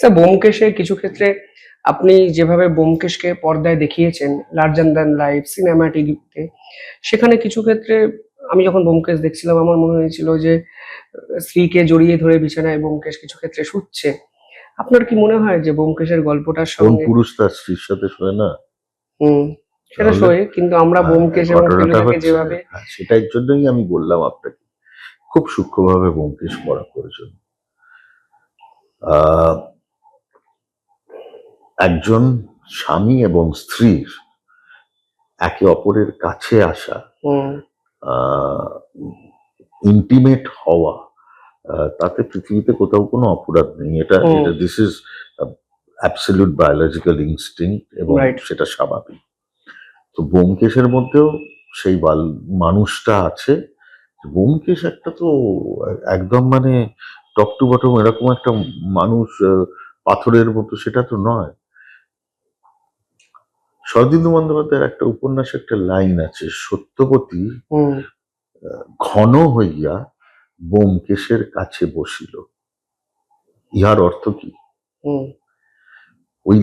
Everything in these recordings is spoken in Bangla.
স্যার ব্যোমকেশে কিছু ক্ষেত্রে আপনি যেভাবে ব্যোমকেশকে পর্দায় দেখিয়েছেন লার্জার দ্যান লাইফ সিনেমাটিতে, সেখানে কিছু ক্ষেত্রে আমি যখন ব্যোমকেশ দেখছিলাম আমার মনে হয়েছিল যে স্ত্রীকে জড়িয়ে ধরে বিছানায় ব্যোমকেশ কিছু ক্ষেত্রে শুচ্ছে। আপনার কি মনে হয় যে ব্যোমকেশের গল্পটার কোন সঙ্গে পুরুষ তার স্ত্রীর সাথে শোয় না? সেটা তাহলে শোয়, কিন্তু আমরা ব্যোমকেশ এবং ঘটনাটা ফেলুদাকে হচ্ছে, যেভাবে সেটার জন্যই আমি বললাম আপনাকে খুব সূক্ষ্মভাবে ব্যোমকেশ পড়া প্রয়োজন। একজন স্বামী এবং স্ত্রীর একে অপরের কাছে আসা, ইন্টিমেট হওয়া, তাতে পৃথিবীতে কোথাও কোনো অপরাধ নেই। এটা this is absolute biological instinct এবং সেটা স্বাভাবিক। তো ব্যোমকেশের মধ্যেও সেই মানুষটা আছে। ব্যোমকেশ একটা তো একদম মানে টপ টু বটম এরকম একটা মানুষ, পাথরের মতো, সেটা তো নয়। শরদিন্দু বন্দ্যোপাধ্যায়ের একটা উপন্যাসে একটা লাইন আছে, সত্যবতী ঘন হইয়া ব্যোমকেশের কাছে বসিল। ইহার অর্থ কি? ওই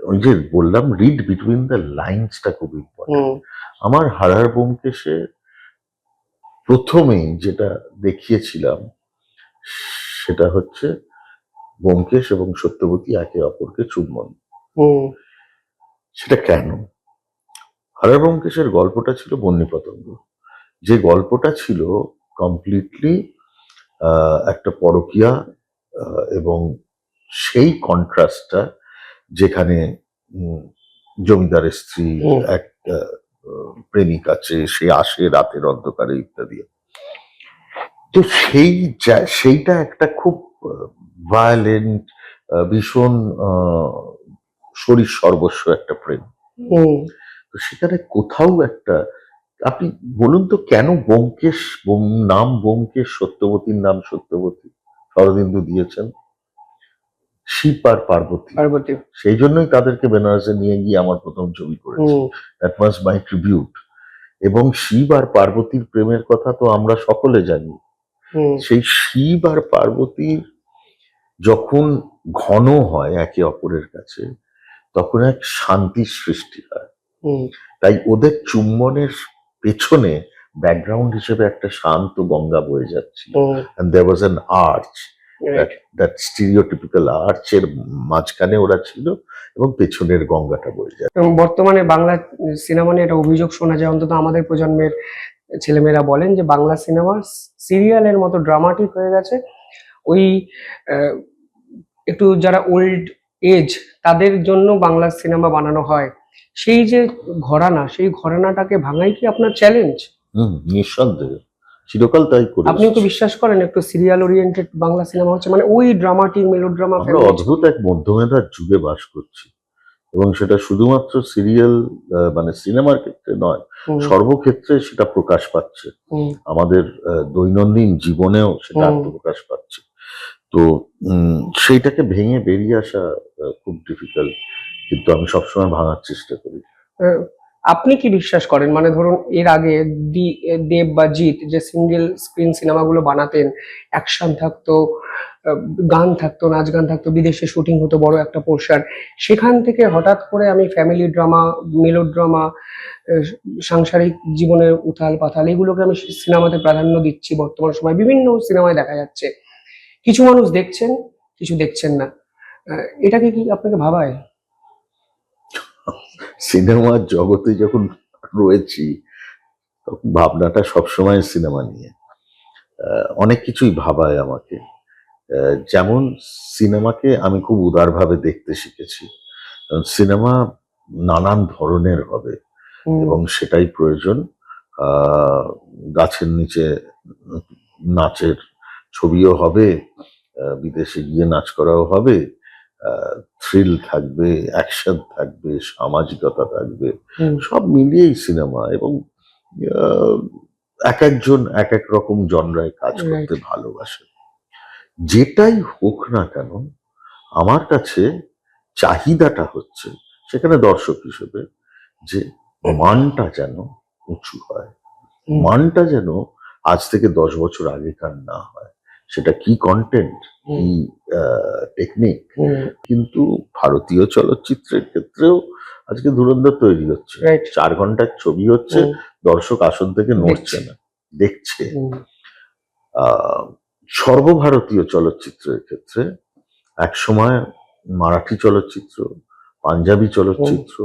ওই যে বললাম, রিড বিটুইন দ্য লাইন্সটা খুব ইম্পর্টেন্ট। আমার হারার ব্যোমকেশে প্রথমে যেটা দেখিয়েছিলাম সেটা হচ্ছে ব্যোমকেশ এবং সত্যবতী একে অপরকে চুম্বন। সেটা কেন? হারার ব্যোমকেশের গল্পটা ছিল বন্যিপতঙ্গ, যে গল্পটা ছিল কমপ্লিটলি একটা পরকীয়া, এবং সেই কন্ট্রাস্টটা যেখানে জমিদারের স্ত্রী এক প্রেমিক আছে, সে আসে রাতের অন্ধকারে ইত্যাদি। তো সেইটা একটা খুব ভায়োলেন্ট, ভীষণ শরীর সর্বস্ব একটা প্রেম। তো সেখানে কোথাও একটা, আপনি বলুন তো কেন ব্যোমকেশ নাম ব্যোমকেশ, সত্যবতীর নাম সত্যবতী শরদিন্দু দিয়েছেন? শিব আর পার্বতী, সেই জন্যই তাদেরকে বেনারসে নিয়ে গিয়ে আমার প্রথম ছবি করেছি, দ্যাট ওয়াজ মাই ট্রিবিউট। এবং শিব আর পার্বতীর প্রেমের কথা তো আমরা সকলে জানি। সেই শিব আর পার্বতীর যখন ঘন হয় একে অপরের কাছে, তখন এক শান্তির সৃষ্টি হয়। তাই ওদের চুম্বনের পেছনে ব্যাকগ্রাউন্ড হিসেবে একটা শান্ত গঙ্গা বয়ে যাচ্ছিল, and there was an arch, that stereotypical arch এর মাঝখানে ওরা ছিল এবং পেছনের গঙ্গাটা বয়ে যায়। এবং বর্তমানে বাংলা সিনেমা নিয়ে একটা অভিযোগ শোনা যায়, অন্তত আমাদের প্রজন্মের ছেলেমেয়েরা বলেন যে বাংলা সিনেমা সিরিয়ালের মতো ড্রামাটিক হয়ে গেছে। ওই একটু যারা ওল্ড এজ তাদের জন্য বাংলা সিনেমা বানানো হয়, সেই যে ঘরানা, সেই ঘরানাটাকে ভাঙাই কি আপনার চ্যালেঞ্জ? নিঃসন্দেহে, চিরকাল তাই করি। আপনি কি বিশ্বাস করেন একটু সিরিয়াল ওরিয়েন্টেড বাংলা সিনেমা হচ্ছে, মানে ওই ড্রামাটিক মেলোড্রামা? আমরা অদ্ভুত এক মধ্যমেধার যুগে বাস করছি, এবং সেটা শুধুমাত্র সিরিয়াল মানে সিনেমার ক্ষেত্রে নয়, সর্বক্ষেত্রে সেটা প্রকাশ পাচ্ছে। আমাদের দৈনন্দিন জীবনেও সেটা আত্মপ্রকাশ পাচ্ছে। তো সেইটাকে ভেঙে বেরিয়ে আসা খুব ডিফিকাল্ট, কিন্তু আমি সবসময় ভাঙার চেষ্টা করি। আপনি কি বিশ্বাস করেন, মানে ধরুন এর আগে দেব বা জিৎ যে সিঙ্গেল স্ক্রিন সিনেমাগুলো বানাতেন, অ্যাকশন থাকতো, গান থাকতো, নাচ গান থাকতো, বিদেশে শুটিং হতো বড় একটা পোর্শন, সেখান থেকে হঠাৎ করে আমি ফ্যামিলি ড্রামা, মেলোড্রামা, সাংসারিক জীবনের উথাল পাথাল, এগুলোকে আমি সিনেমাতে প্রাধান্য দিচ্ছি বর্তমান সময় বিভিন্ন সিনেমায় দেখা যাচ্ছে। কিছু মানুষ দেখছেন, কিছু দেখছেন না, এটাকে কি আপনাকে ভাবায়? সিনেমার জগতে যখন রয়েছি তখন ভাবনাটা সবসময় সিনেমা নিয়ে। অনেক কিছুই ভাবায় আমাকে। যেমন সিনেমাকে আমি খুব উদারভাবে দেখতে শিখেছি। সিনেমা নানান ধরনের হবে এবং সেটাই প্রয়োজন। গাছের নিচে নাচের ছবিও হবে, বিদেশে গিয়ে নাচ করাও হবে, থ্রিল থাকবে, অ্যাকশন থাকবে, সামাজিকতা থাকবে, সব মিলিয়েই সিনেমা। এবং এক একজন এক এক রকম জনরায় কাজ করতে ভালোবাসে। যেটাই হোক না কেন, আমার কাছে চাহিদাটা হচ্ছে সেখানে দর্শক হিসেবে যে মানটা যেন উঁচু হয়, মানটা যেন আজ থেকে 10 বছর আগেকার না হয়, সেটা কি কন্টেন্ট, কি টেকনিক। কিন্তু ভারতীয় চলচ্চিত্রের ক্ষেত্রেও আজকে ধুরন্ধর তৈরি হচ্ছে। রাইট। 4 ঘন্টার ছবি হচ্ছে, দর্শক আসন থেকে নড়ছে না, দেখছে। সর্বভারতীয় চলচ্চিত্রের ক্ষেত্রে একসময় মারাঠি চলচ্চিত্র, পাঞ্জাবি চলচ্চিত্র,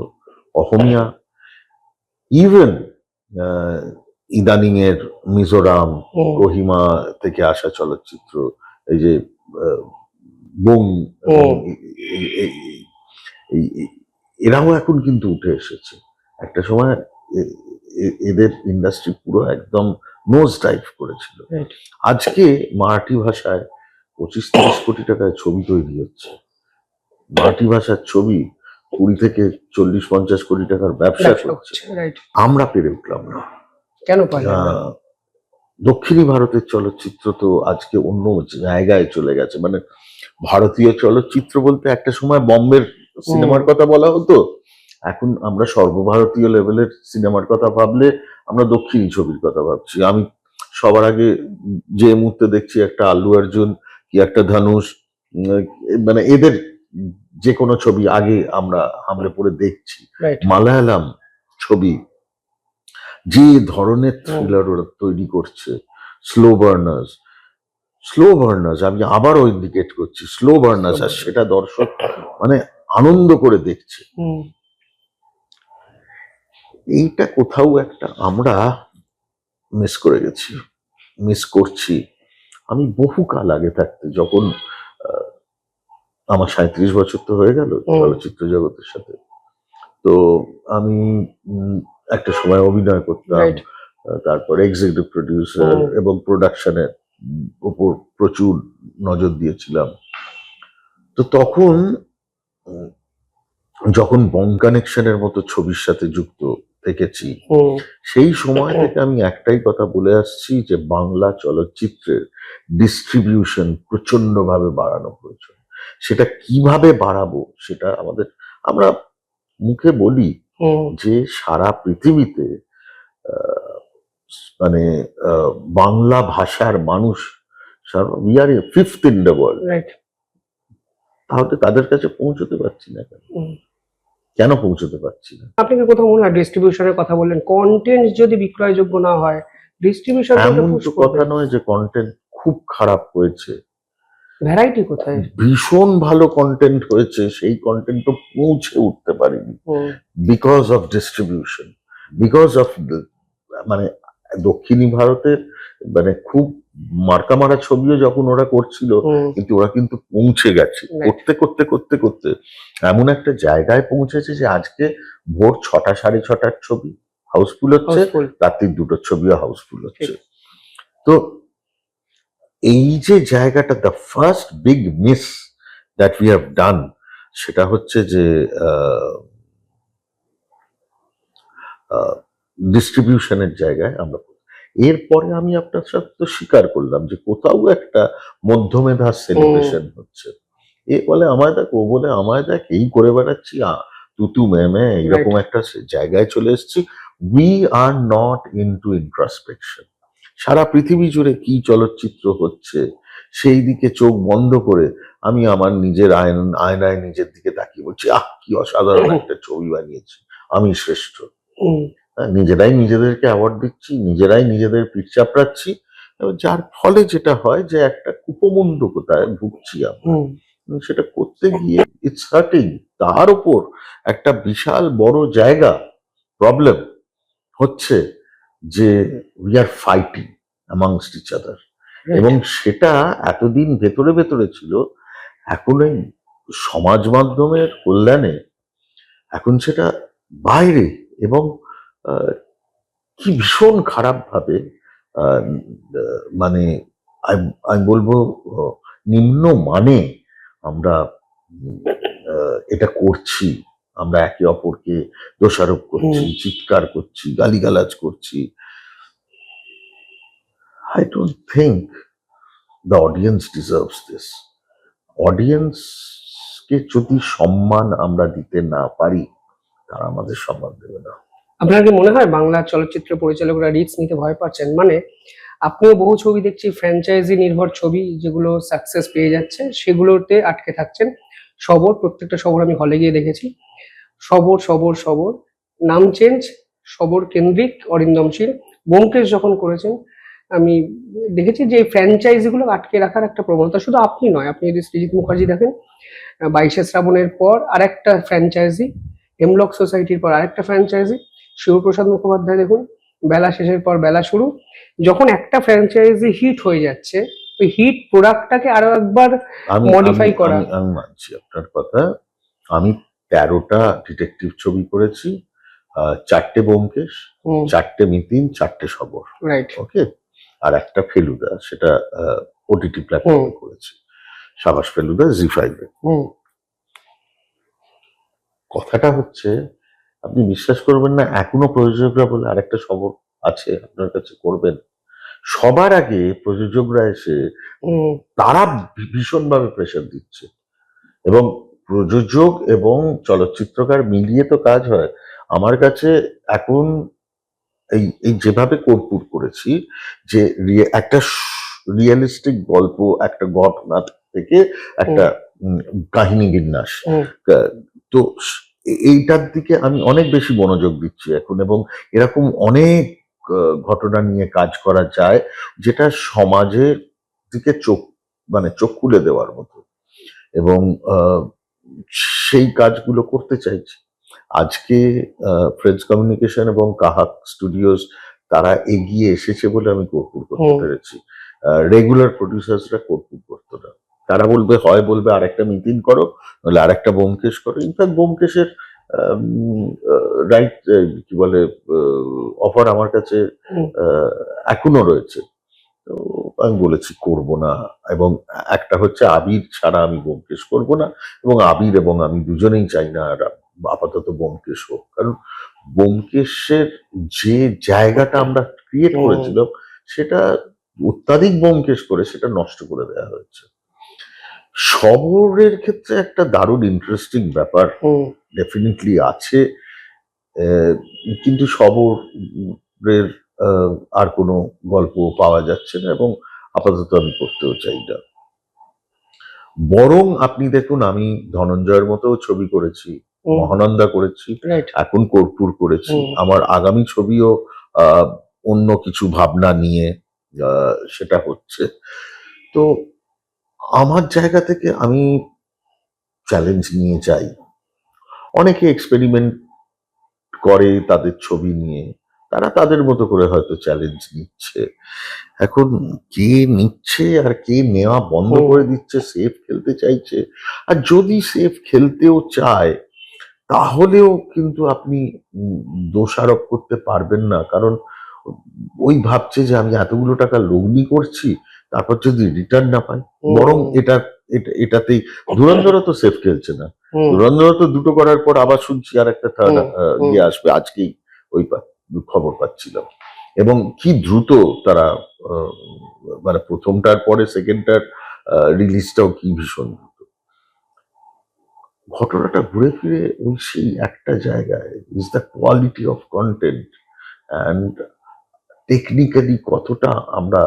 অসমীয়া, ইভেন ইদানিং এর মিজোরাম, কোহিমা থেকে আসা চলচ্চিত্র, এই যে বোং, এরাও এখন কিন্তু উঠে এসেছে। একটা সময় এদের ইন্ডাস্ট্রি পুরো একদম নোজ ডাইভ করেছিল। আজকে মারাঠি ভাষায় 25-30 কোটি টাকায় ছবি তৈরি হচ্ছে। মারাঠি ভাষার ছবি 20 থেকে 40-50 কোটি টাকার ব্যবসা করছে। আমরা পেরে উঠলাম না। কেন পারলাম না? দক্ষিণী ভারতের চলচ্চিত্র তো আজকে অন্য জায়গায় চলে গেছে। মানে ভারতীয় চলচ্চিত্র বলতে একটা সময় বম্বের সিনেমার কথা বলা হতো, এখন আমরা সর্বভারতীয় লেভেলের সিনেমার কথা ভাবলে আমরা দক্ষিণী ছবির কথা ভাবছি। আমি সবার আগে যে মুহূর্তে দেখছি একটা আল্লু অর্জুন কি একটা ধনুষ, মানে এদের যে কোনো ছবি আগে আমরা হামলে পড়ে দেখছি। মালায়ালাম ছবি যে ধরনের থ্রিলার ওরা তৈরি করছে, স্লো বার্নার্স, আমি আবারও ইন্ডিকেট করছি স্লো বার্নার্স, আর সেটা দর্শক মানে আনন্দ করে দেখছে। এইটা কোথাও একটা আমরা মিস করছি। আমি বহুকাল আগে থাকতে, যখন আমার 37 বছর তো হয়ে গেল চলচ্চিত্র জগতের সাথে, তো আমি একটা সময় অভিনয় করতাম, তারপর এক্সিকিউটিভ প্রডিউসার এবং প্রোডাকশনের উপর প্রচুর নজর দিয়েছিলাম। তো তখন যখন বং কানেকশনের মতো ছবির সাথে যুক্ত থেকেছি, সেই সময় থেকে আমি একটাই কথা বলে আসছি যে বাংলা চলচ্চিত্রের ডিস্ট্রিবিউশন প্রচন্ড ভাবে বাড়ানো প্রয়োজন। সেটা কিভাবে বাড়াবো সেটা আমরা মুখে বলি যে সারা পৃথিবীতে মানে বাংলা ভাষার মানুষ, we are fifth in the world, তাহলে তাদের কাছে পৌঁছতে পারছি না কেন পৌঁছতে পারছি না? আপনাকে কোথাও মনে হয় ডিস্ট্রিবিউশনের কথা বললেন, কন্টেন্ট যদি বিক্রয়যোগ্য না হয় ডিস্ট্রিবিউশন এমন তো কথা নয় যে কন্টেন্ট খুব খারাপ হয়েছে। ভ্যারাইটি কোথায়? ভীষণ ভালো কন্টেন্ট হয়েছে, সেই কন্টেন্ট তো পৌঁছে উঠতে পারেনি because of distribution, because of মানে দক্ষিণী ভারতের মানে খুব মার্কা মারা ছবিও যখন ওরা করছিল, কিন্তু ওরা কিন্তু পৌঁছে গেছে করতে করতে করতে করতে এমন একটা জায়গায় পৌঁছেছে যে আজকে ভোর 6টা 6:30টার ছবি হাউসফুল হচ্ছে, রাত্রির 2টোর ছবিও হাউসফুল হচ্ছে। তো এই যে জায়গাটা, the first big miss that we have done, সেটা হচ্ছে যে ডিস্ট্রিবিউশনের জায়গায় আমরা। এরপরে আমি আপনার সাথে তো স্বীকার করলাম যে কোথাও একটা মধ্যমেধার সেলিব্রেশন হচ্ছে। এ বলে আমায় দেখ, ও বলে আমায় দেখ, এই করে বেড়াচ্ছি, তুতু ম্যামে এইরকম একটা জায়গায় চলে এসেছি। We are not into introspection. সারা পৃথিবী জুড়ে কি চলচ্চিত্র হচ্ছে সেই দিকে চোখ বন্ধ করে আমি আমার নিজের আয়নায় নিজের দিকে তাকিয়ে বলছি, কি অসাধারণ একটা ছবি বানিয়েছি, আমি শ্রেষ্ঠ। নিজেরাই নিজেদেরকে অ্যাওয়ার্ড দিচ্ছি, নিজেরাই নিজেদের পিঠ চাপড়াচ্ছি, যার ফলে যেটা হয় যে একটা কুপমণ্ডকতায় ভুগছি আমরা। সেটা করতে গিয়ে ইটস হার্টিং। তার উপর একটা বিশাল বড় জায়গা প্রবলেম হচ্ছে যে we are fighting amongst each other, এবং সেটা এতদিন ভেতরে ভেতরে ছিল। এখন এই সমাজ মাধ্যমের কল্যাণে এখন সেটা বাইরে, এবং কি ভীষণ খারাপ ভাবে মানে আমি বলবো নিম্ন মানে আমরা এটা করছি। আমরা একে অপরকে দোষারোপ করছি, চিৎকার করছি, গালিগালাজ করছি। I don't think the audience deserves this. অডিয়েন্সকে যদি সম্মান আমরা দিতে না পারি, তারা আমাদের সম্মান দেবে না। আপনার কি মনে হয় বাংলা চলচ্চিত্র পরিচালকরা রিস্ক নিতে ভয় পাচ্ছেন? মানে আপনিও বহু ছবি দেখছি ফ্র্যাঞ্চাইজি নির্ভর ছবি যেগুলো সাকসেস পেয়ে যাচ্ছে, সেগুলোতে আটকে থাকছেন। সবর, প্রত্যেকটা সবর আমি হলে গিয়ে দেখেছি। সবর সবর সবর, নাম চেঞ্জ, সবর কেন্দ্রিক অরিন্দম শীল। ব্যোমকেশ যখন করেছেন আমি দেখেছি যে ফ্র্যাঞ্চাইজি গুলো আটকে রাখার একটা প্রবণতা, শুধু আপনি নয়, আপনি যদি সৃজিত মুখার্জি দেখেন, 22শে শ্রাবণের পর আরেকটা ফ্র্যাঞ্চাইজি, হেমলক সোসাইটির পর আরেকটা ফ্র্যাঞ্চাইজি, শিবপ্রসাদ মুখোপাধ্যায় দেখুন, বেলা শেষের পর বেলা শুরু। যখন একটা ফ্র্যাঞ্চাইজি হিট হয়ে যাচ্ছে, ওই হিট প্রোডাক্টটাকে আরো একবার আমি মডিফাই করা। আমি মানছি আপনার কথা। আমি 13টা ডিটেকটিভ ছবি করেছি, 4টে ব্যোমকেশ, 4টে মিতিন, 4টে সবর, রাইট। ওকে, আর একটা ফেলুদা, সেটা ওটিটি প্ল্যাটফর্মে করেছি, সাবাস ফেলুদা, জি5 এ। কথাটা হচ্ছে, আপনি বিশ্বাস করবেন না, এখনো প্রযোজকরা বলে আরেকটা সবর আছে আপনার কাছে, করবেন। সবার আগে প্রযোজকরা এসে তারা ভীষণভাবে প্রেশার দিচ্ছে, এবং প্রযোজক এবং চলচ্চিত্রকার মিলিয়ে তো কাজ হয়। আমার কাছে এখন এই এই যেভাবে কর্পূর করেছি, যে একটা রিয়েলিস্টিক গল্প, একটা ঘটনা থেকে একটা কাহিনী বিন্যাস, তো এইটার দিকে আমি অনেক বেশি মনোযোগ দিচ্ছি এখন, এবং এরকম অনেক ঘটনা নিয়ে কাজ করা যায় যেটা সমাজের দিকে চোখ খুলে দেওয়ার মতো, এবং সেই কাজগুলো করতে চাইছি। আজকে ফ্রেন্ডস কমিউনিকেশন এবং কাহাক স্টুডিওস তারা এগিয়ে এসেছে বলে আমি কর্পূর করতে পেরেছি। রেগুলার প্রডিউসার্সরা কর্পূর করতো না, তারা বলবে আরেকটা মিটিং করো, নাহলে আরেকটা ব্যোমকেশ করো। ইনফ্যাক্ট ব্যোমকেশের রাইট, কি বলে, অফার আমার কাছে এখনো রয়েছে। তো আমি বলেছি করব না, এবং একটা হচ্ছে আবির ছাড়া আমি ব্যোমকেশ করব না, এবং আবির এবং আমি দুজনেই চাই না আর আপাতত ব্যোমকেশ হোক, কারণ ব্যোমকেশের যে জায়গাটা আমরা ক্রিয়েট করেছিলাম সেটা অত্যাধিক ব্যোমকেশ করে সেটা নষ্ট করে দেওয়া হয়েছে। শবরের ক্ষেত্রে একটা দারুণ ইন্টারেস্টিং ব্যাপার ডেফিনেটলি আছে, কিন্তু শবরের আর কোনো গল্প পাওয়া যাচ্ছে না, এবং আপাতত আমি করতেও চাই না। বরং আপনি দেখুন, আমি ধনঞ্জয়ের মতো ছবি করেছি, মহানন্দা করেছি, এখন কর্পূর করেছি। আমার আগামী ছবিও অন্য কিছু ভাবনা নিয়ে সেটা হচ্ছে। তো আমার জায়গা থেকে আমি চ্যালেঞ্জ নিয়ে যাই। অনেকে এক্সপেরিমেন্ট করে তাদের ছবি নিয়ে, তারা তাদের মতো করে হয়তো চ্যালেঞ্জ নিচ্ছে। এখন কে নিচ্ছে আর কে নেওয়া বন্ধ করে দিচ্ছে, সেফ খেলতে চাইছে, আর যদি সেফ খেলতেও চায় তাহলেও কিন্তু আপনি দোষারোপ করতে পারবেন না, কারণ ওই ভাবছে যে আমি এতগুলো টাকা লগ্নি করছি, তারপর যদি রিটার্ন না পাই। বরং এটাতেই ধুরন্ধর তো সেফ খেলছে না, ধুরন্ধর তো দুটো করার পর আবার শুনছি আর একটা থার্ড ইয়ে আসবে, আজকেই ওই খবর পাচ্ছিলাম, এবং কি দ্রুত তারা মানে প্রথমটার পরে সেকেন্ডটার রিলিজটাও কি ভীষণ দ্রুত। ঘটনাটা ঘুরে ফিরে ওই সেই একটা জায়গায়, is the quality of content, and technically কতটা আমরা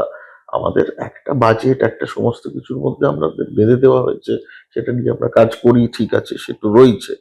আমাদের একটা বাজেট, একটা সমস্ত কিছুর মধ্যে আমরা বেঁধে দেওয়া হয়েছে, সেটা নিয়ে আমরা কাজ করি, ঠিক আছে, সে তো রয়েছে,